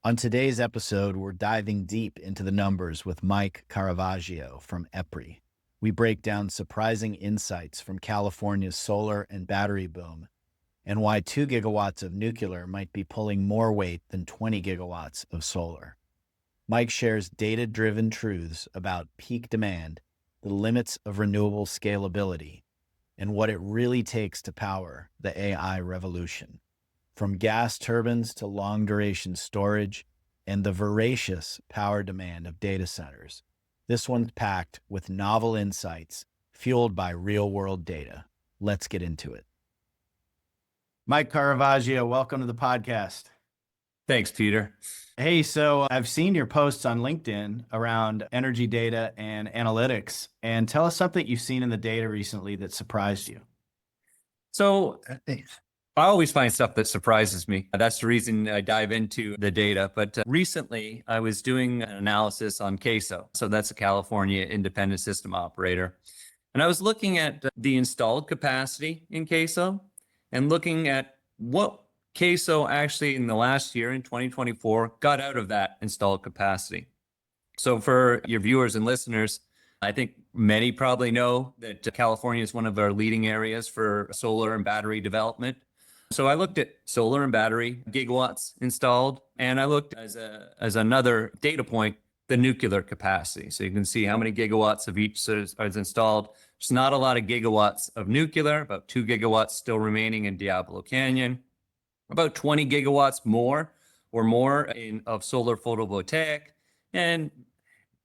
On today's episode, we're diving deep into the numbers with Mike Caravaggio from EPRI. We break down surprising insights from California's solar and battery boom and why 2 gigawatts of nuclear might be pulling more weight than 20 gigawatts of solar. Mike shares data-driven truths about peak demand, the limits of renewable scalability, and what it really takes to power the AI revolution. From gas turbines to long-duration storage and the voracious power demand of data centers, this one's packed with novel insights fueled by real-world data. Let's get into it. Mike Caravaggio, welcome to the podcast. Thanks, Peter. Hey, so I've seen your posts on LinkedIn around energy data and analytics, and tell us something you've seen in the data recently that surprised you. So I always find stuff that surprises me. That's the reason I dive into the data. But recently, I was doing an analysis on CAISO. So that's a California independent system operator. And I was looking at the installed capacity in CAISO and looking at what CAISO actually in the last year, in 2024, got out of that installed capacity. So for your viewers and listeners, I think many probably know that California is one of our leading areas for solar and battery development. So I looked at solar and battery gigawatts installed, and I looked as another data point, the nuclear capacity. So you can see how many gigawatts of each is installed. There's not a lot of gigawatts of nuclear, about 2 gigawatts still remaining in Diablo Canyon, about 20 gigawatts more of solar photovoltaic. And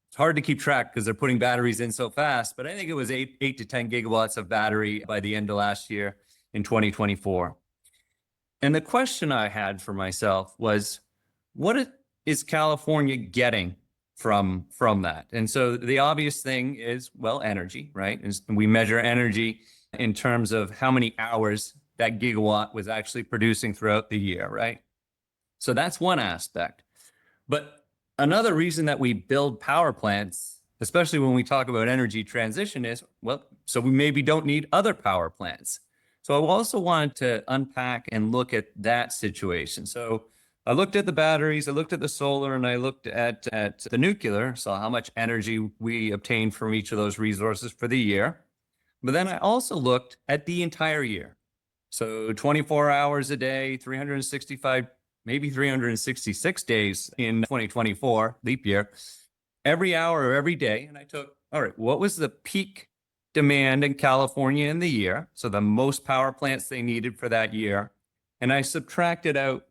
it's hard to keep track because they're putting batteries in so fast, but I think it was 8 to 10 gigawatts of battery by the end of last year in 2024. And the question I had for myself was, what is California getting from that? And so the obvious thing is, well, energy, right? And we measure energy in terms of how many hours that gigawatt was actually producing throughout the year, right? So that's one aspect. But another reason that we build power plants, especially when we talk about energy transition, is, well, so we maybe don't need other power plants. So I also wanted to unpack and look at that situation. So I looked at the batteries, I looked at the solar, and I looked at the nuclear, saw how much energy we obtained from each of those resources for the year. But then I also looked at the entire year. So 24 hours a day, 365, maybe 366 days in 2024, leap year, every hour or every day. And I took, all right, what was the peak demand in California in the year? So the most power plants they needed for that year. And I subtracted out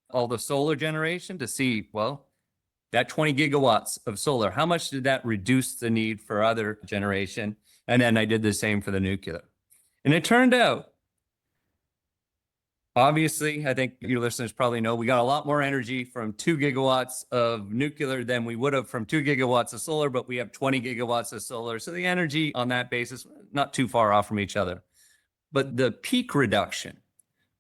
all the solar generation to see, well, that 20 gigawatts of solar, how much did that reduce the need for other generation? And then I did the same for the nuclear. And it turned out, obviously, I think your listeners probably know we got a lot more energy from 2 gigawatts of nuclear than we would have from 2 gigawatts of solar, but we have 20 gigawatts of solar. So the energy on that basis, not too far off from each other. But the peak reduction,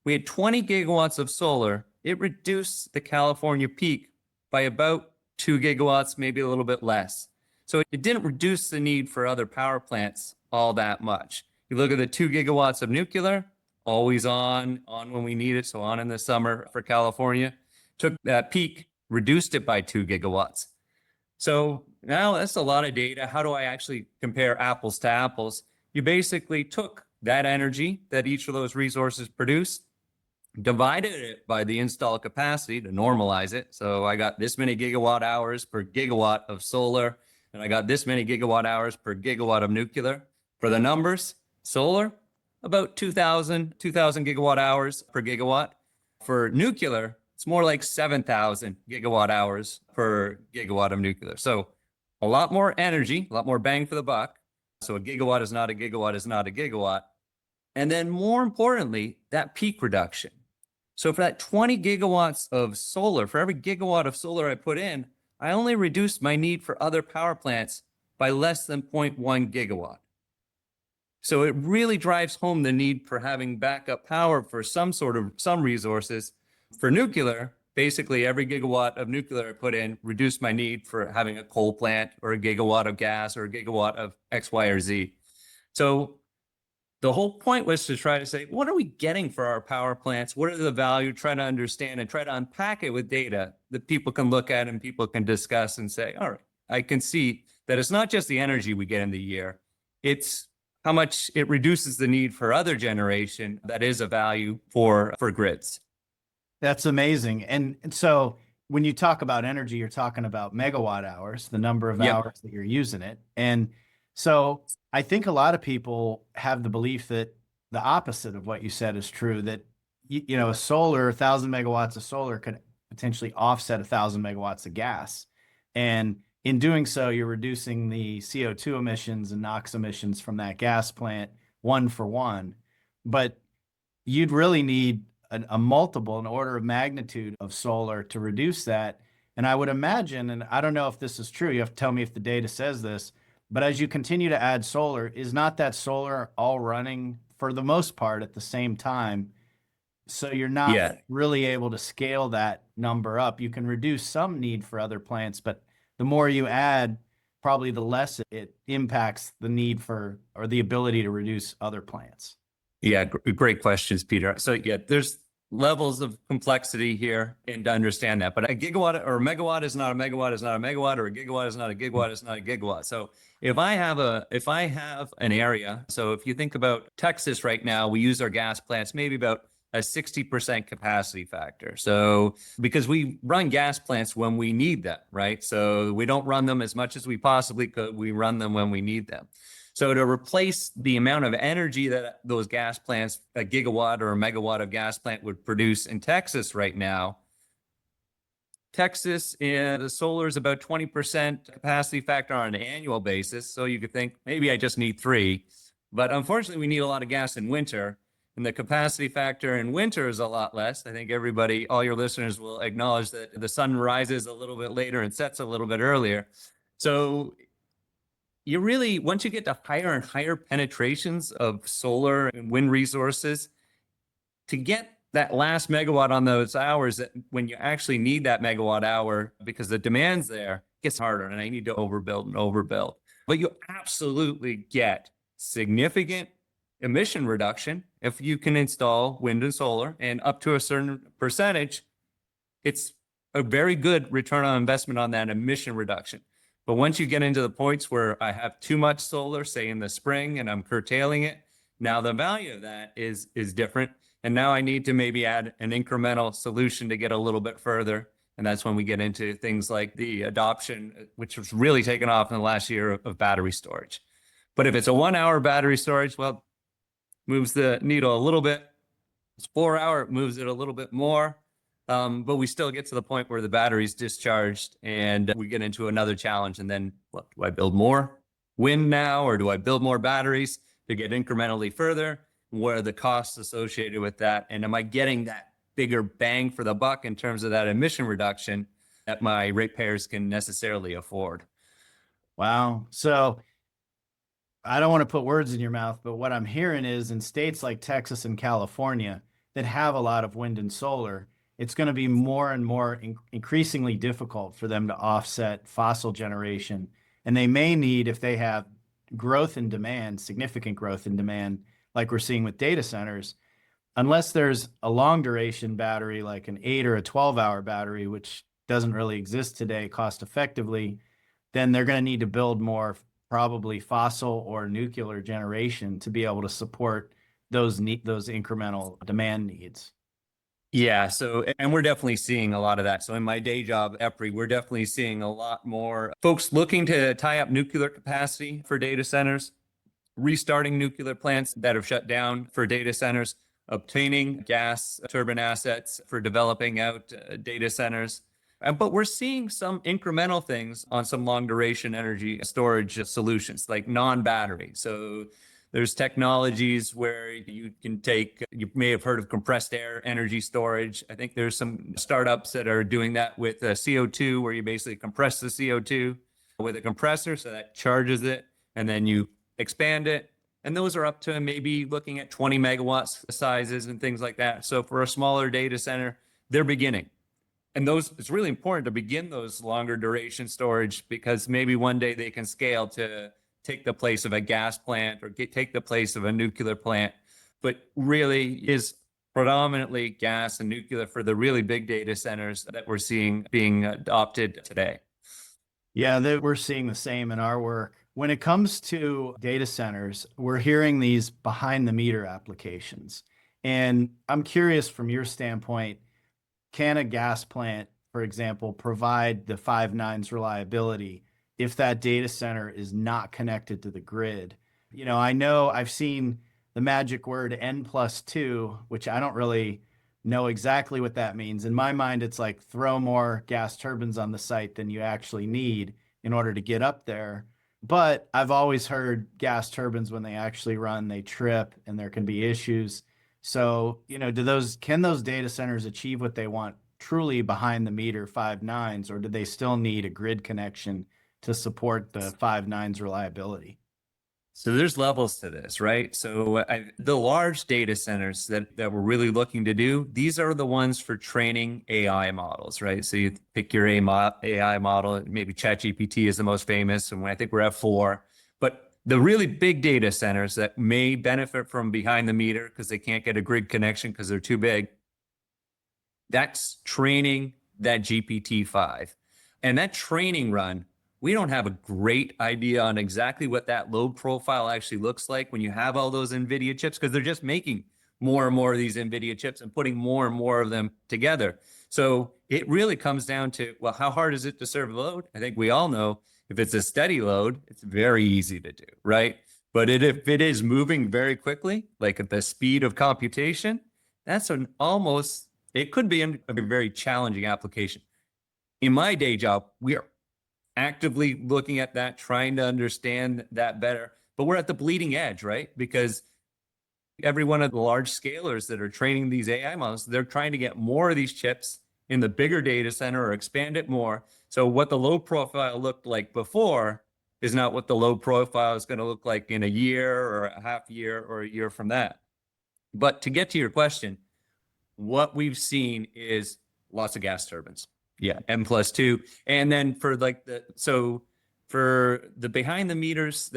we had 20 gigawatts of solar. It reduced the California peak by about 2 gigawatts, maybe a little bit less. So it didn't reduce the need for other power plants all that much. You look at the 2 gigawatts of nuclear, always on when we need it, so on in the summer for California, took that peak, reduced it by 2 gigawatts. So now that's a lot of data. How do I actually compare apples to apples? You basically took that energy that each of those resources produced, divided it by the installed capacity to normalize it. So I got this many gigawatt hours per gigawatt of solar, and I got this many gigawatt hours per gigawatt of nuclear. For the numbers, solar, about 2,000 gigawatt hours per gigawatt. For nuclear, it's more like 7,000 gigawatt hours per gigawatt of nuclear. So a lot more energy, a lot more bang for the buck. So a gigawatt is not a gigawatt is not a gigawatt. And then more importantly, that peak reduction. So for that 20 gigawatts of solar, for every gigawatt of solar I put in, I only reduced my need for other power plants by less than 0.1 gigawatt. So it really drives home the need for having backup power for some resources. For nuclear, basically every gigawatt of nuclear I put in reduced my need for having a coal plant or a gigawatt of gas or a gigawatt of X, Y, or Z. So The whole point was to try to say, what are we getting for our power plants? What are the value? Try to understand and try to unpack it with data that people can look at and people can discuss and say, all right, I can see that it's not just the energy we get in the year, it's how much it reduces the need for other generation that is a value for grids. That's amazing. And so when you talk about energy, you're talking about megawatt hours, the number of Yep. hours that you're using it. And so I think a lot of people have the belief that the opposite of what you said is true, that a solar, 1,000 megawatts of solar could potentially offset 1,000 megawatts of gas. And in doing so, you're reducing the CO2 emissions and NOx emissions from that gas plant one for one. But you'd really need a multiple, an order of magnitude of solar to reduce that. And I would imagine, and I don't know if this is true, you have to tell me if the data says this, but as you continue to add solar, is not that solar all running for the most part at the same time? So you're not Yeah. really able to scale that number up. You can reduce some need for other plants, but the more you add, probably the less it impacts the need for or the ability to reduce other plants. Yeah, great questions, Peter. So yeah, there's levels of complexity here and to understand that. But a gigawatt or a megawatt is not a megawatt is not a megawatt, or a gigawatt is not a gigawatt is not a gigawatt. So if I have an area, so if you think about Texas right now, we use our gas plants maybe about a 60% capacity factor. So because we run gas plants when we need them, right? So we don't run them as much as we possibly could. We run them when we need them. So to replace the amount of energy that those gas plants, a gigawatt or a megawatt of gas plant would produce in Texas right now, Texas, the solar is about 20% capacity factor on an annual basis. So you could think maybe I just need 3. But unfortunately, we need a lot of gas in winter. And the capacity factor in winter is a lot less. I think everybody, all your listeners will acknowledge that the sun rises a little bit later and sets a little bit earlier. So you really, once you get to higher and higher penetrations of solar and wind resources, to get that last megawatt on those hours, that when you actually need that megawatt hour, because the demand's there, it gets harder, and I need to overbuild and overbuild. But you absolutely get significant emission reduction if you can install wind and solar, and up to a certain percentage, it's a very good return on investment on that emission reduction. But once you get into the points where I have too much solar, say in the spring, and I'm curtailing it, now the value of that is different. And now I need to maybe add an incremental solution to get a little bit further. And that's when we get into things like the adoption, which was really taken off in the last year of battery storage. But if it's a 1 hour battery storage, well, moves the needle a little bit. It's 4 hour, it moves it a little bit more. But we still get to the point where the battery's discharged and we get into another challenge. And then, what, do I build more wind now, or do I build more batteries to get incrementally further? What are the costs associated with that? And am I getting that bigger bang for the buck in terms of that emission reduction that my ratepayers can necessarily afford? Wow. So I don't want to put words in your mouth, but what I'm hearing is in states like Texas and California that have a lot of wind and solar, it's going to be more and more increasingly difficult for them to offset fossil generation. And they may need, if they have growth in demand, significant growth in demand, like we're seeing with data centers, unless there's a long duration battery like an 8 or a 12-hour battery, which doesn't really exist today cost effectively, then they're going to need to build more probably fossil or nuclear generation to be able to support those incremental demand needs. Yeah, so, and we're definitely seeing a lot of that. So in my day job, EPRI, we're definitely seeing a lot more folks looking to tie up nuclear capacity for data centers, restarting nuclear plants that have shut down for data centers, obtaining gas turbine assets for developing out data centers. But we're seeing some incremental things on some long duration energy storage solutions like non-battery. So there's technologies where you can take, you may have heard of compressed air energy storage. I think there's some startups that are doing that with CO2, where you basically compress the CO2 with a compressor, so that charges it, and then you expand it. And those are up to maybe looking at 20 megawatts sizes and things like that. So for a smaller data center, they're beginning. And those, it's really important to begin those longer duration storage, because maybe one day they can scale to take the place of a gas plant or take the place of a nuclear plant, but really is predominantly gas and nuclear for the really big data centers that we're seeing being adopted today. Yeah, we're seeing the same in our work. When it comes to data centers, we're hearing these behind the meter applications. And I'm curious from your standpoint, can a gas plant, for example, provide the five nines reliability if that data center is not connected to the grid? I know I've seen the magic word N plus two, which I don't really know exactly what that means. In my mind, it's like throw more gas turbines on the site than you actually need in order to get up there. But I've always heard gas turbines, when they actually run, they trip and there can be issues. So, can those data centers achieve what they want truly behind the meter five nines, or do they still need a grid connection to support the five nines reliability? So there's levels to this, right? So the large data centers that we're really looking to do, these are the ones for training AI models, right? So you pick your AI model, maybe ChatGPT is the most famous, and I think we're at 4. But the really big data centers that may benefit from behind the meter because they can't get a grid connection because they're too big, that's training that GPT-5. And that training run, we don't have a great idea on exactly what that load profile actually looks like when you have all those NVIDIA chips, because they're just making more and more of these NVIDIA chips and putting more and more of them together. So it really comes down to, well, how hard is it to serve load? I think we all know if it's a steady load, it's very easy to do, right? But if it is moving very quickly, like at the speed of computation, that's it could be a very challenging application. In my day job, we are actively looking at that, trying to understand that better. But we're at the bleeding edge, right? Because every one of the large scalers that are training these AI models, they're trying to get more of these chips in the bigger data center or expand it more. So what the load profile looked like before is not what the load profile is going to look like in a year or a half year or a year from that. But to get to your question, what we've seen is lots of gas turbines. Yeah, M plus 2. And then for the behind the meters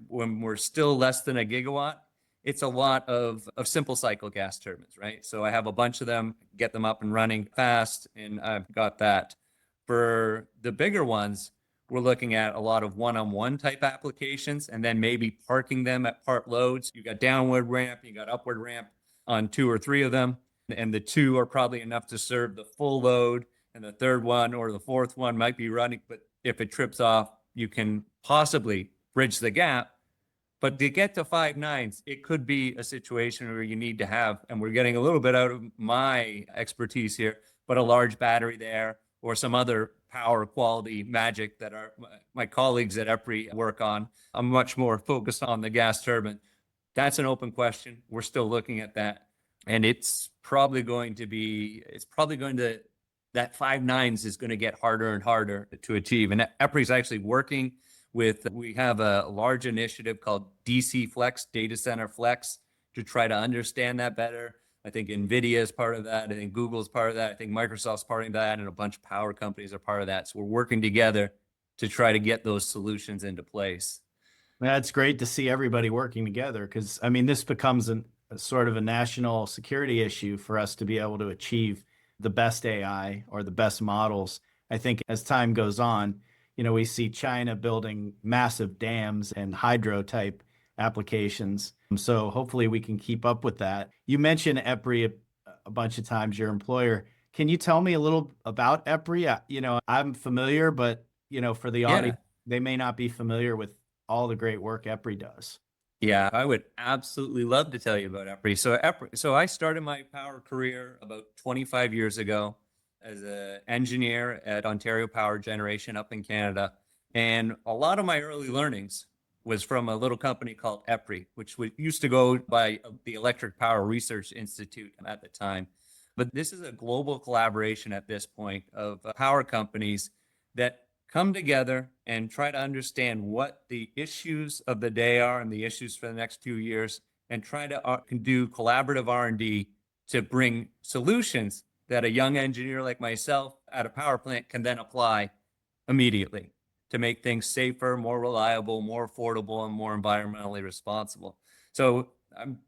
when we're still less than a gigawatt, it's a lot of simple cycle gas turbines, right? So I have a bunch of them, get them up and running fast, and I've got that. For the bigger ones, we're looking at a lot of one-on-one type applications, and then maybe parking them at part loads. You got downward ramp, you got upward ramp on 2 or 3 of them, and the 2 are probably enough to serve the full load, and the third one or the fourth one might be running, but if it trips off, you can possibly bridge the gap. But to get to five nines, it could be a situation where you need to have, and we're getting a little bit out of my expertise here, but a large battery there or some other power quality magic that my colleagues at EPRI work on. I'm much more focused on the gas turbine. That's an open question. We're still looking at that. And that five nines is going to get harder and harder to achieve. And EPRI is actually working we have a large initiative called DC Flex, Data Center Flex, to try to understand that better. I think NVIDIA is part of that. I think Google's part of that. I think Microsoft's part of that, and a bunch of power companies are part of that. So we're working together to try to get those solutions into place. That's great to see everybody working together, because this becomes a sort of a national security issue for us to be able to achieve the best AI or the best models. I think as time goes on, we see China building massive dams and hydro type applications. So hopefully we can keep up with that. You mentioned EPRI a bunch of times, your employer. Can you tell me a little about EPRI? I'm familiar, but for the audience, they may not be familiar with all the great work EPRI does. Yeah, I would absolutely love to tell you about EPRI. So I started my power career about 25 years ago as an engineer at Ontario Power Generation up in Canada. And a lot of my early learnings was from a little company called EPRI, which used to go by the Electric Power Research Institute at the time. But this is a global collaboration at this point of power companies that come together and try to understand what the issues of the day are and the issues for the next few years, and try to do collaborative R&D to bring solutions that a young engineer like myself at a power plant can then apply immediately to make things safer, more reliable, more affordable, and more environmentally responsible. So I'm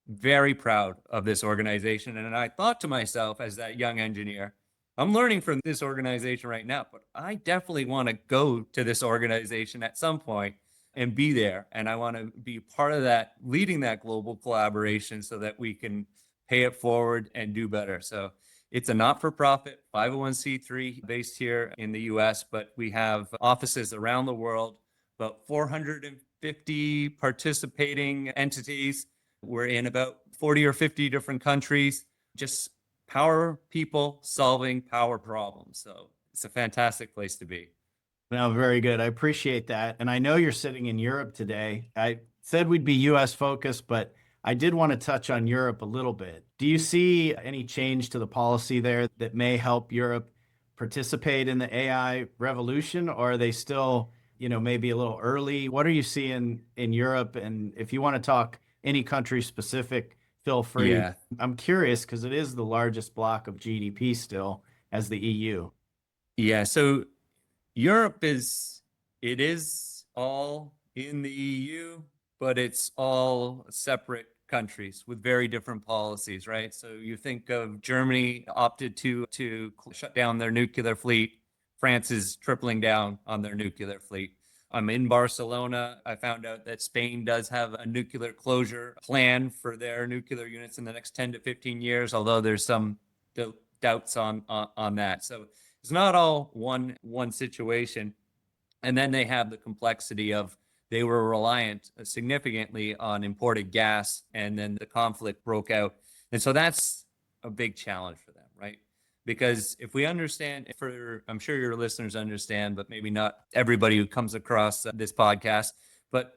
very proud of this organization. And I thought to myself, as that young engineer, I'm learning from this organization right now, but I definitely want to go to this organization at some point and be there. And I want to be part of that, leading that global collaboration so that we can pay it forward and do better. So it's a not-for-profit 501c3 based here in the US, but we have offices around the world, about 450 participating entities. We're in about 40 or 50 different countries, just power people solving power problems. So it's a fantastic place to be. No, very good. I appreciate that. And I know you're sitting in Europe today. I said we'd be US focused, but I did want to touch on Europe a little bit. Do you see any change to the policy there that may help Europe participate in the AI revolution, or are they still, maybe a little early? What are you seeing in Europe? And if you want to talk any country specific, feel free. Yeah. I'm curious because it is the largest block of GDP still as the EU. Yeah. So Europe it is all in the EU, but it's all separate countries with very different policies, right? So you think of Germany opted to shut down their nuclear fleet. France is tripling down on their nuclear fleet. I'm in Barcelona. I found out that Spain does have a nuclear closure plan for their nuclear units in the next 10 to 15 years, although there's some doubts on that. So it's not all one situation. And then they have the complexity of they were reliant significantly on imported gas, and then the conflict broke out. And so that's a big challenge for them, right? Because if we understand, I'm sure your listeners understand, but maybe not everybody who comes across this podcast, but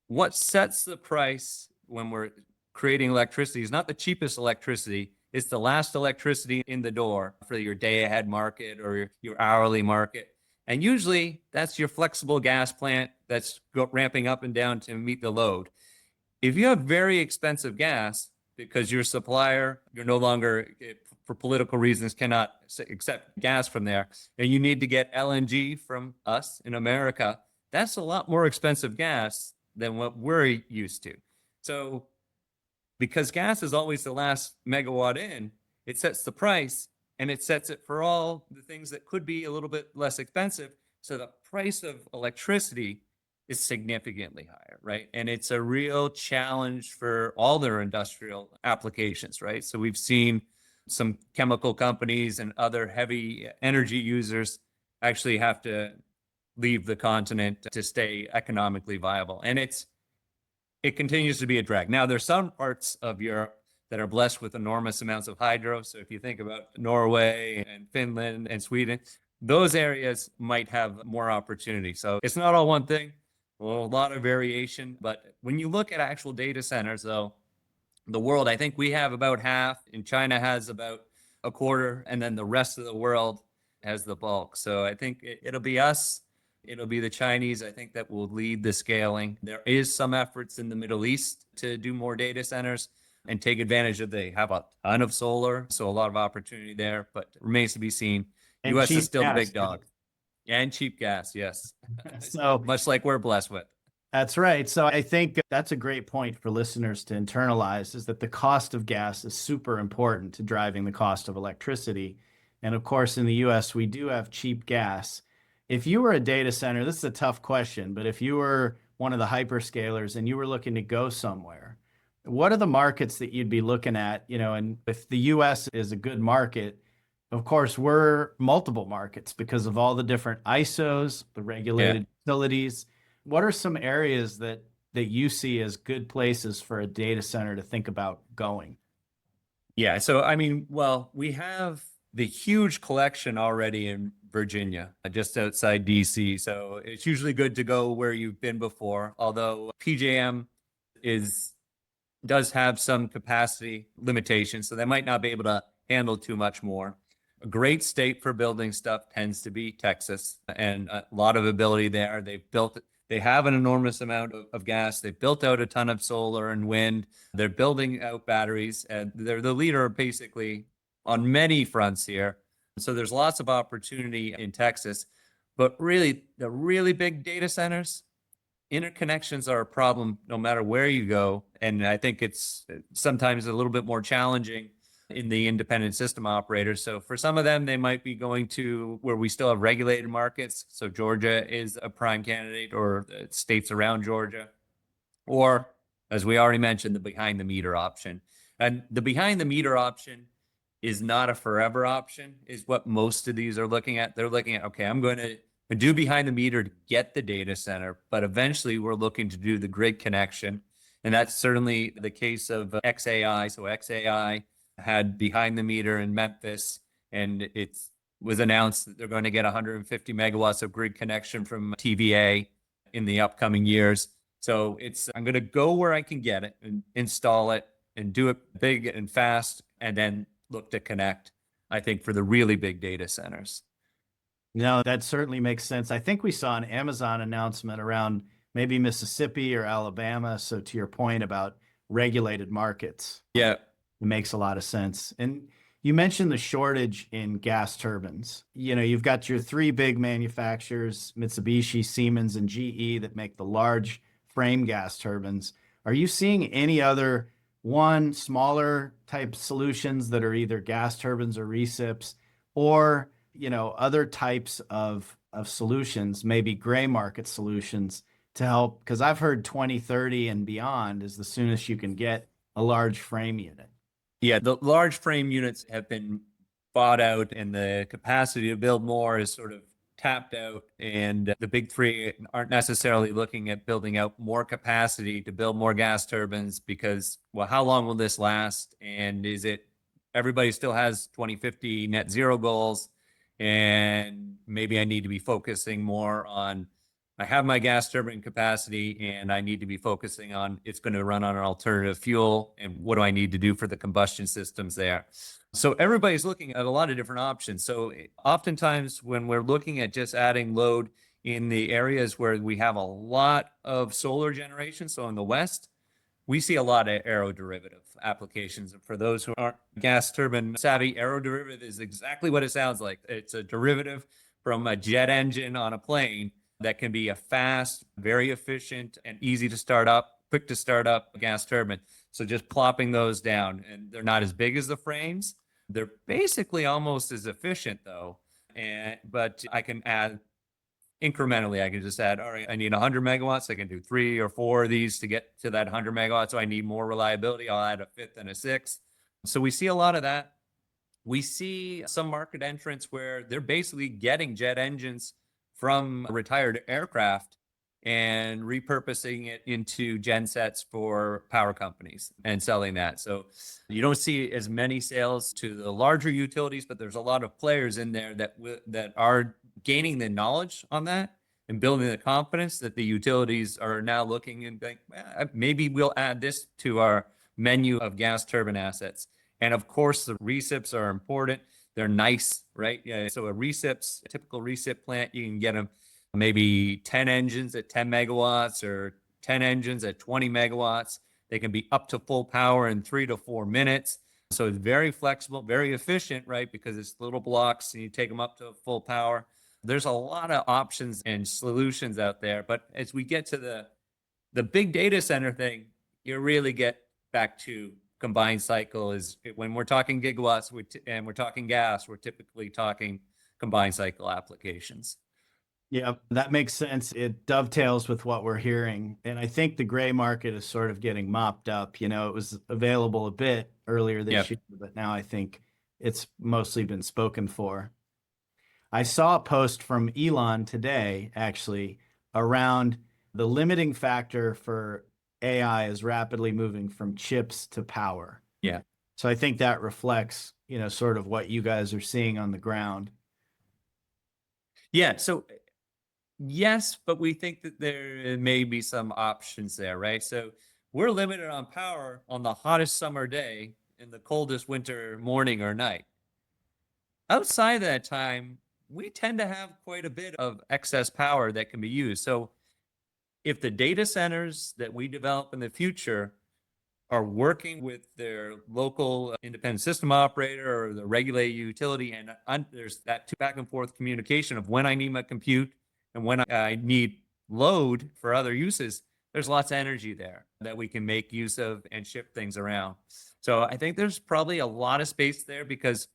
what sets the price when we're creating electricity is not the cheapest electricity. It's the last electricity in the door for your day ahead market or your hourly market. And usually that's your flexible gas plant that's ramping up and down to meet the load. If you have very expensive gas because your supplier, you're no longer, for political reasons, cannot accept gas from there, and you need to get LNG from us in America, that's a lot more expensive gas than what we're used to. So because gas is always the last megawatt in, it sets the price, and it sets it for all the things that could be a little bit less expensive. So the price of electricity is significantly higher, right? And it's a real challenge for all their industrial applications, right? So we've seen some chemical companies and other heavy energy users actually have to leave the continent to stay economically viable. And it continues to be a drag. Now, there's some parts of Europe that are blessed with enormous amounts of hydro. So if you think about Norway and Finland and Sweden, those areas might have more opportunity. So it's not all one thing, well, a lot of variation. But when you look at actual data centers, though, the world, I think we have about half, and China has about a quarter, and then the rest of the world has the bulk. So I think it'll be us. It'll be the Chinese, I think, that will lead the scaling. There is some efforts in the Middle East to do more data centers and take advantage of, they have a ton of solar, so a lot of opportunity there, but remains to be seen. And US is cheap still the gas. big dog. And cheap gas, yes. So Much like we're blessed with. that's right. So I think that's a great point for listeners to internalize, is that the cost of gas is super important to driving the cost of electricity. And of course, in the US, we do have cheap gas. If you were a data center, this is a tough question, but if you were one of the hyperscalers and you were looking to go somewhere, what are the markets that you'd be looking at? And if the US is a good market, of course, we're multiple markets because of all the different ISOs, the Yeah. regulated utilities. What are some areas that you see as good places for a data center to think about going? Yeah. So, I mean, well, we have the huge collection already in Virginia, just outside DC. So it's usually good to go where you've been before, although PJM is does have some capacity limitations, so they might not be able to handle too much more. A great state for building stuff tends to be Texas, and a lot of ability there. They have an enormous amount of gas. They've built out a ton of solar and wind. They're building out batteries, and they're the leader basically on many fronts here. So there's lots of opportunity in Texas. But really, the really big data centers, interconnections are a problem no matter where you go. And I think it's sometimes a little bit more challenging in the independent system operators. So for some of them, they might be going to where we still have regulated markets. So Georgia is a prime candidate, or states around Georgia, or as we already mentioned, the behind the meter option. And the behind the meter option is not a forever option, is what most of these are looking at. They're looking at, okay, I'm going to do behind the meter to get the data center, but eventually we're looking to do the grid connection. And that's certainly the case of XAI. So XAI had behind the meter in Memphis, and it was announced that they're going to get 150 megawatts of grid connection from TVA in the upcoming years. So I'm going to go where I can get it and install it and do it big and fast, and then look to connect, I think, for the really big data centers. No, that certainly makes sense. I think we saw an Amazon announcement around maybe Mississippi or Alabama. So to your point about regulated markets, Yeah. it makes a lot of sense. And you mentioned the shortage in gas turbines. You've got your three big manufacturers, Mitsubishi, Siemens, and GE, that make the large frame gas turbines. Are you seeing any other smaller type solutions that are either gas turbines or recips, or other types of solutions, maybe gray market solutions to help? Because I've heard 2030 and beyond is the soonest you can get a large frame unit. Yeah, the large frame units have been bought out, and the capacity to build more is sort of tapped out. And the big three aren't necessarily looking at building out more capacity to build more gas turbines because, well, how long will this last? And is it everybody still has 2050 net zero goals? And maybe I need to be focusing more on I have my gas turbine capacity and I need to be focusing on it's going to run on an alternative fuel. And what do I need to do for the combustion systems there? So everybody's looking at a lot of different options. So oftentimes when we're looking at just adding load in the areas where we have a lot of solar generation, so in the West, we see a lot of aeroderivative applications. And for those who aren't gas turbine savvy, aeroderivative is exactly what it sounds like. It's a derivative from a jet engine on a plane that can be a fast, very efficient, and easy to start up, quick to start up gas turbine. So just plopping those down, and they're not as big as the frames. They're basically almost as efficient though. But I can add incrementally. I can just add, all right, I need 100 megawatts. I can do 3 or 4 of these to get to that 100 megawatts. So I need more reliability. I'll add a fifth and a sixth. So we see a lot of that. We see some market entrants where they're basically getting jet engines from retired aircraft and repurposing it into gen sets for power companies and selling that. So you don't see as many sales to the larger utilities, but there's a lot of players in there that are gaining the knowledge on that and building the confidence that the utilities are now looking and think, maybe we'll add this to our menu of gas turbine assets. And of course, the recips are important. They're nice, right? Yeah. So a typical recip plant, you can get them maybe 10 engines at 10 megawatts or 10 engines at 20 megawatts. They can be up to full power in 3 to 4 minutes. So it's very flexible, very efficient, right? Because it's little blocks and you take them up to full power. There's a lot of options and solutions out there. But as we get to the big data center thing, you really get back to combined cycle. Is when we're talking gigawatts and we're talking gas, we're typically talking combined cycle applications. Yeah, that makes sense. It dovetails with what we're hearing. And I think the gray market is sort of getting mopped up. It was available a bit earlier this Yep. year, but now I think it's mostly been spoken for. I saw a post from Elon today, actually, around the limiting factor for AI is rapidly moving from chips to power. Yeah. So I think that reflects, sort of what you guys are seeing on the ground. Yeah. So yes, but we think that there may be some options there, right? So we're limited on power on the hottest summer day and the coldest winter morning or night. Outside of that time, we tend to have quite a bit of excess power that can be used. So if the data centers that we develop in the future are working with their local independent system operator or the regulated utility. And there's that back and forth communication of when I need my compute and when I need load for other uses. There's lots of energy there that we can make use of and shift things around. So I think there's probably a lot of space there because,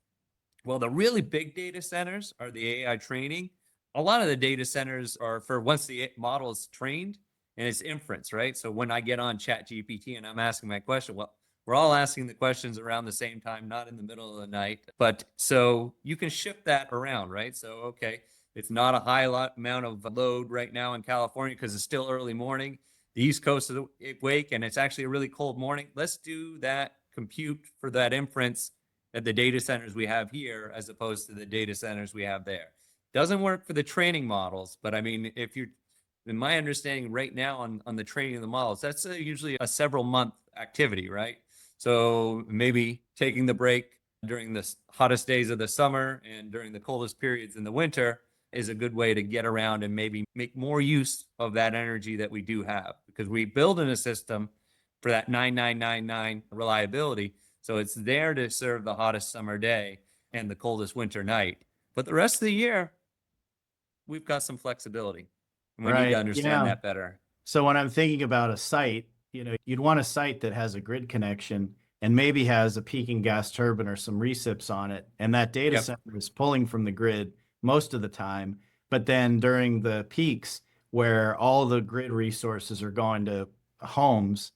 well, the really big data centers are the AI training. A lot of the data centers are for once the model is trained and it's inference, right? So when I get on Chat GPT and I'm asking my question, well, we're all asking the questions around the same time, not in the middle of the night. But so you can shift that around, right? So, okay, it's not a high amount of load right now in California because it's still early morning. The East Coast is awake and it's actually a really cold morning. Let's do that compute for that inference at the data centers we have here as opposed to the data centers we have there. Doesn't work for the training models, but I mean, if you're, in my understanding right now on the training of the models, that's usually a several month activity, right? So maybe taking the break during the hottest days of the summer and during the coldest periods in the winter is a good way to get around and maybe make more use of that energy that we do have because we build in a system for that 9999 reliability. So it's there to serve the hottest summer day and the coldest winter night. But the rest of the year, we've got some flexibility. And we need to Right. understand Yeah. that better. So when I'm thinking about a site, you'd want a site that has a grid connection and maybe has a peaking gas turbine or some recips on it. And that data Yep. center is pulling from the grid most of the time. But then during the peaks where all the grid resources are going to homes,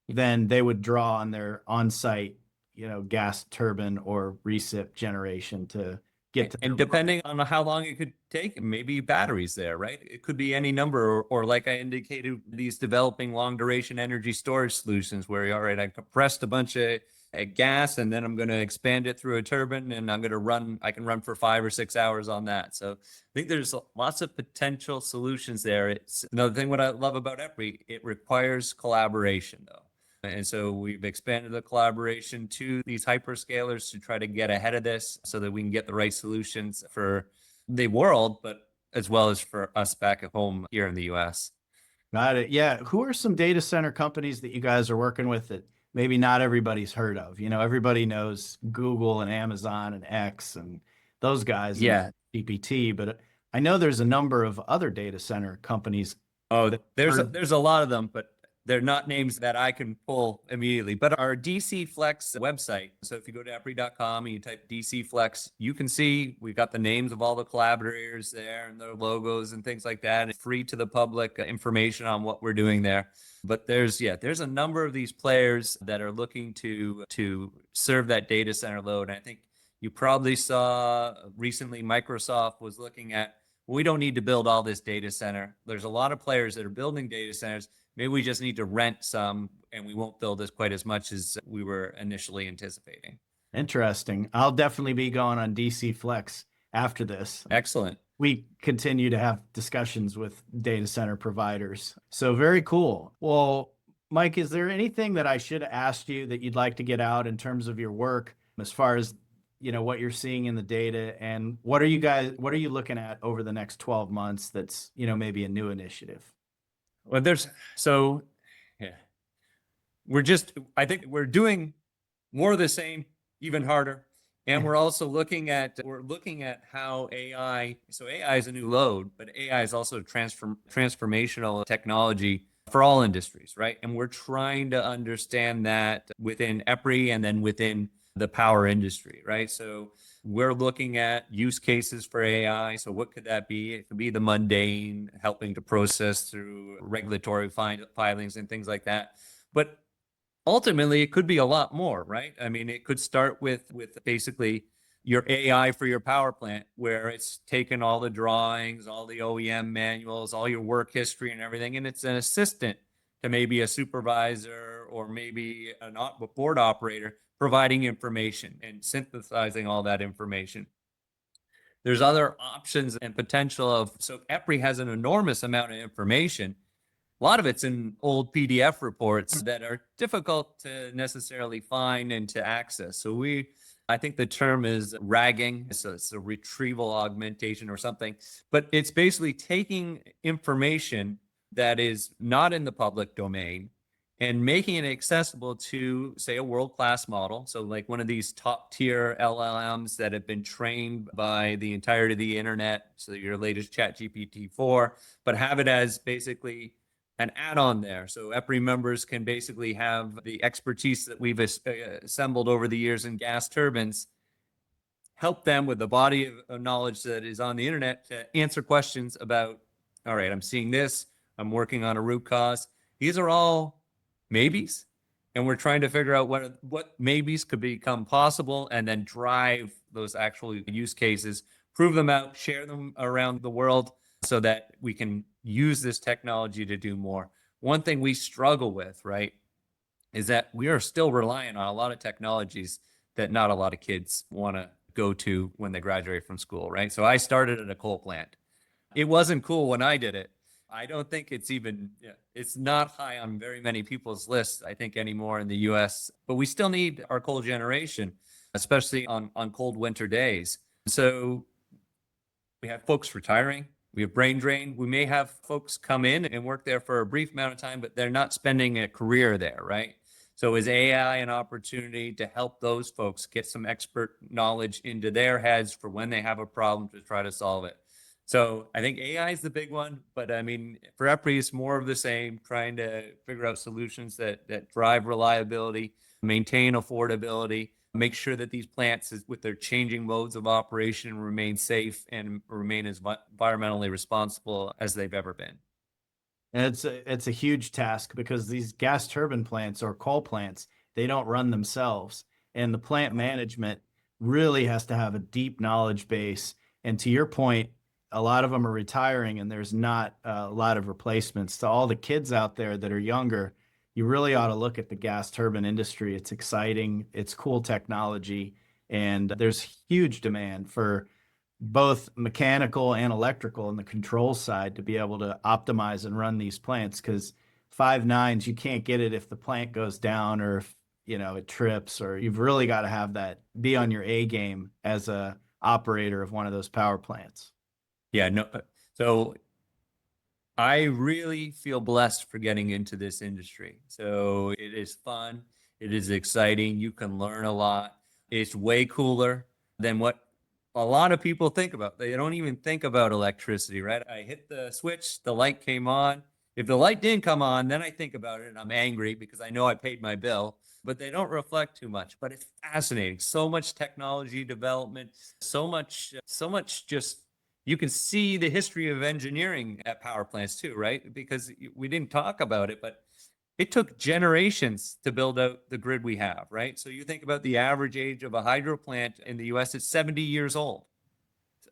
then they would draw on their on-site, gas turbine or recip generation to get to their And depending on how long it could take, maybe batteries there, right? It could be any number, or like I indicated, these developing long duration energy storage solutions where, all right, I compressed a bunch of gas and then I'm going to expand it through a turbine and I can run for 5 or 6 hours on that. So I think there's lots of potential solutions there. It's another thing what I love about EPRI, it requires collaboration though. And so we've expanded the collaboration to these hyperscalers to try to get ahead of this so that we can get the right solutions for the world, but as well as for us back at home here in the US. Got it. Yeah. Who are some data center companies that you guys are working with that maybe not everybody's heard of? Everybody knows Google and Amazon and X and those guys and Yeah. GPT, but I know there's a number of other data center companies Oh, that there's heard. there's a lot of them, but they're not names that I can pull immediately. But our DC Flex website, so if you go to epri.com and you type DC Flex, you can see we've got the names of all the collaborators there and their logos and things like that. It's free to the public information on what we're doing there. But there's a number of these players that are looking to serve that data center load. And I think you probably saw recently Microsoft was looking at, we don't need to build all this data center. There's a lot of players that are building data centers. Maybe we just need to rent some and we won't build as quite as much as we were initially anticipating. Interesting. I'll definitely be going on DC Flex after this. Excellent. We continue to have discussions with data center providers. So very cool. Well, Mike, is there anything that I should have asked you that you'd like to get out in terms of your work as far as what you're seeing in the data and what are you looking at over the next 12 months that's maybe a new initiative? Well, yeah, I think we're doing more of the same, even harder. And we're looking at how AI, so AI is a new load, but AI is also transformational technology for all industries, right? And we're trying to understand that within EPRI and then within the power industry, right? So we're looking at use cases for AI. So what could that be? It could be the mundane, helping to process through regulatory filings and things like that. But ultimately it could be a lot more, right? I mean, it could start with basically your AI for your power plant, where it's taken all the drawings, all the OEM manuals, all your work history and everything, and it's an assistant to maybe a supervisor or maybe a board operator providing information and synthesizing all that information. There's other options and potential so EPRI has an enormous amount of information. A lot of it's in old PDF reports that are difficult to necessarily find and to access. So I think the term is ragging. So it's a retrieval augmentation or something, but it's basically taking information that is not in the public domain and making it accessible to, say, a world-class model. So like one of these top tier LLMs that have been trained by the entirety of the internet. So your latest chat GPT-4, but have it as basically an add-on there. So EPRI members can basically have the expertise that we've assembled over the years in gas turbines, help them with the body of knowledge that is on the internet to answer questions about, all right, I'm seeing this, I'm working on a root cause. These are all maybes, and we're trying to figure out what maybes could become possible and then drive those actual use cases, prove them out, share them around the world so that we can use this technology to do more. One thing we struggle with, right, is that we are still relying on a lot of technologies that not a lot of kids want to go to when they graduate from school, right? So I started at a coal plant. It wasn't cool when I did it. I don't think it's even, it's not high on very many people's lists, I think, anymore in the US, but we still need our coal generation, especially on cold winter days. So we have folks retiring. We have brain drain. We may have folks come in and work there for a brief amount of time, but they're not spending a career there, right? So is AI an opportunity to help those folks get some expert knowledge into their heads for when they have a problem to try to solve it? So I think AI is the big one, but I mean, for EPRI, it's more of the same, trying to figure out solutions that drive reliability, maintain affordability, make sure that these plants, with their changing modes of operation, remain safe and remain as environmentally responsible as they've ever been. And it's a huge task because these gas turbine plants or coal plants, they don't run themselves. And the plant management really has to have a deep knowledge base. And to your point, a lot of them are retiring and there's not a lot of replacements. To all the kids out there that are younger, you really ought to look at the gas turbine industry. It's exciting, it's cool technology, and there's huge demand for both mechanical and electrical and the control side to be able to optimize and run these plants because five nines you can't get it if the plant goes down or if it trips, or you've really got to have that be on your A game as a operator of one of those power plants. Yeah, no. So I really feel blessed for getting into this industry. So it is fun. It is exciting. You can learn a lot. It's way cooler than what a lot of people think about. They don't even think about electricity, right? I hit the switch, the light came on. If the light didn't come on, then I think about it and I'm angry because I know I paid my bill, but they don't reflect too much. But it's fascinating. So much technology development, so much just, you can see the history of engineering at power plants too, right? Because we didn't talk about it, but it took generations to build out the grid we have, right? So you think about the average age of a hydro plant in the US, it's 70 years old.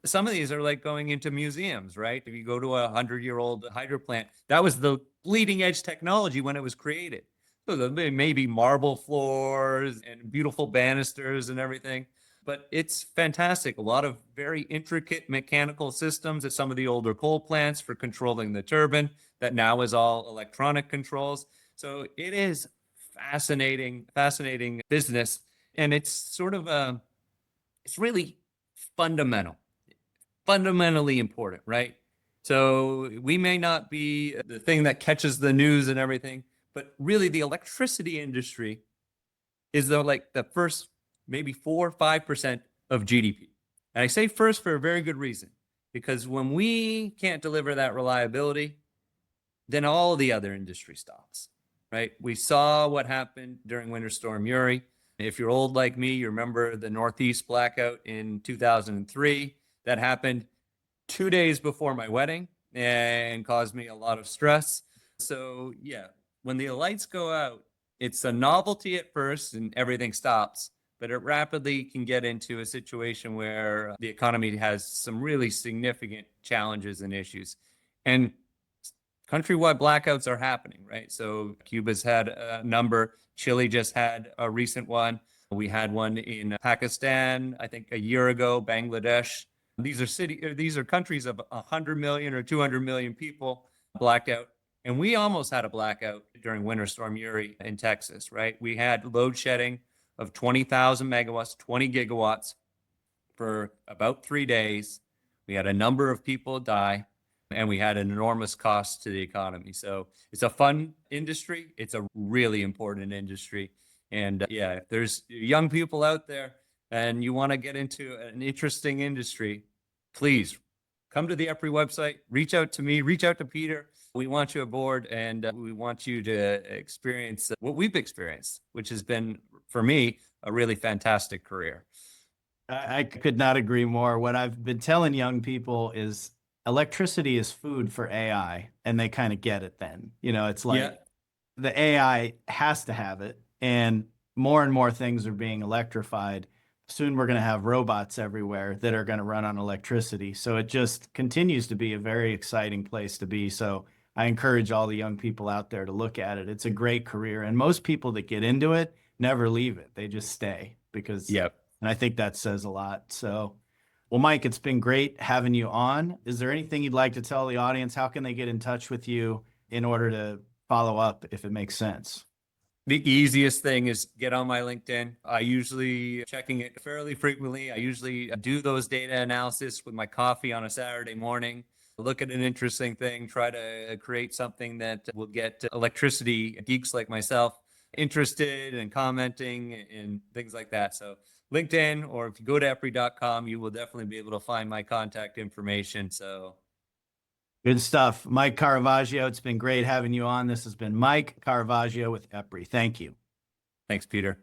Some of these are like going into museums, right? If you go to a 100-year-old hydro plant, that was the bleeding edge technology when it was created. So there may be marble floors and beautiful banisters and everything, but it's fantastic. A lot of very intricate mechanical systems at some of the older coal plants for controlling the turbine that now is all electronic controls. So it is fascinating business. And it's sort of it's really fundamental, fundamentally important, right? So we may not be the thing that catches the news and everything, but really the electricity industry is like the first maybe 4 or 5% of GDP. And I say first for a very good reason, because when we can't deliver that reliability, then all the other industry stops, right? We saw what happened during Winter Storm Uri. If you're old like me, you remember the Northeast blackout in 2003 that happened 2 days before my wedding and caused me a lot of stress. So, yeah, when the lights go out, it's a novelty at first and everything stops, but it rapidly can get into a situation where the economy has some really significant challenges and issues. And countrywide blackouts are happening, right? So Cuba's had a number. Chile just had a recent one. We had one in Pakistan, I think a year ago, Bangladesh. These are countries of 100 million or 200 million people blacked out. And we almost had a blackout during Winter Storm Uri in Texas, right? We had load shedding of 20,000 megawatts, 20 gigawatts for about 3 days. We had a number of people die. and we had an enormous cost to the economy. So it's a fun industry. It's a really important industry. And yeah, if there's young people out there and you want to get into an interesting industry, please come to the EPRI website, reach out to me, reach out to Peter. We want you aboard, and we want you to experience what we've experienced, which has been, for me, a really fantastic career. I could not agree more. What I've been telling young people is electricity is food for AI, and they kind of get it then. It's Yeah. like the AI has to have it, and more things are being electrified. Soon we're going to have robots everywhere that are going to run on electricity. So it just continues to be a very exciting place to be. So I encourage all the young people out there to look at it. It's a great career, and most people that get into it never leave it. They just stay because, Yep. and I think that says a lot. So, well, Mike, it's been great having you on. Is there anything you'd like to tell the audience? How can they get in touch with you in order to follow up if it makes sense? The easiest thing is get on my LinkedIn. I usually checking it fairly frequently. I usually do those data analysis with my coffee on a Saturday morning. Look at an interesting thing, try to create something that will get electricity geeks like myself interested and commenting and things like that. So LinkedIn, or if you go to EPRI.com, you will definitely be able to find my contact information. So Good stuff. Mike Caravaggio, it's been great having you on. This has been Mike Caravaggio with EPRI. Thank you. thanks, Peter.